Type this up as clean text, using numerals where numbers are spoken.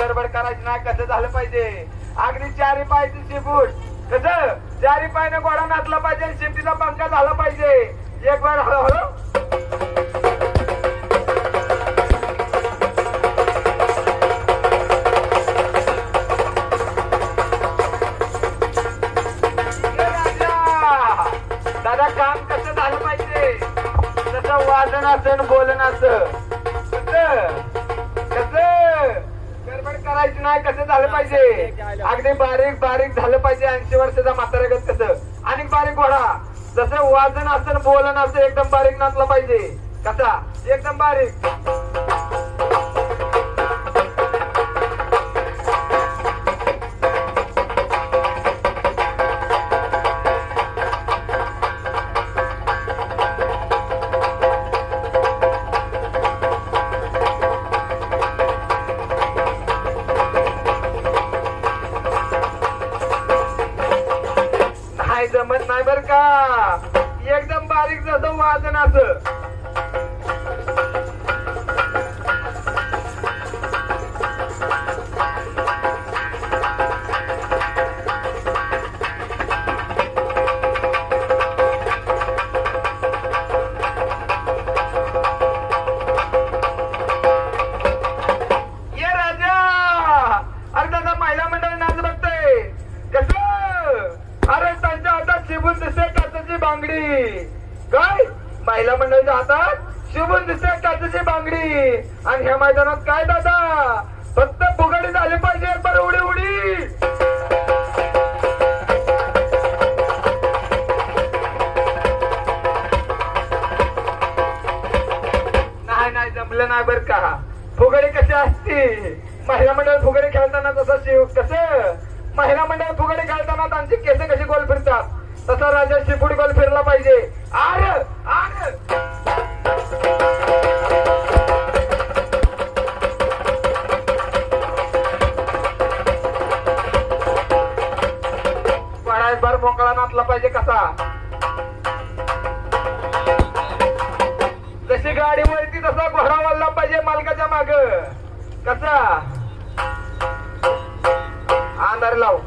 गडबड करायची नाही. कसं झालं पाहिजे अगदी चारी पायची शिबूट कसं चारी पायने घोडा नाचला पाहिजे शिफ्टीचा पंखा झाला पाहिजे. एक वेळ हळूहळू दादा काम कसं झालं पाहिजे तसं वाजन असं बोलन असं गडबड करायची नाही. कसं झालं पाहिजे अगदी बारीक बारीक झालं पाहिजे 80 वर्षाचा म्हाताऱ्यागत कसं आणि बारीक घोडा जसं वाजन असं बोलन असं एकदम बारीक नाचला पाहिजे. कसा एकदम बारीक जमत नाही बर का. एकदम बारीक जसं वाजन असं ये राजा. अरे दादा महिला मंडळ नाच बघतोय कसं. अरे त्यांच्या हातात शिबून दिसते काचेची बांगडी. काय महिला मंडळाच्या हातात शिबून दिसते काचेची बांगडी. आणि ह्या मैदानात काय दादा फक्त फुगडी झाली पाहिजे बरं उडी उडी. नाही नाही जमलं नाही बर का. फुगडी कशी असते महिला मंडळ फुगडी खेळताना तसं शिव कसं महिला मंडळ फुगडी खेळताना त्यांची केस कशी गोल फिरतात तसा राजा शिपुडी गोल फिरला पाहिजे. आर आर पडायभर मोकळा नाचला पाहिजे कसा. जशी गाडी वळती तसा घोडा वळला पाहिजे मालकाच्या माग कसा. अंधार लाव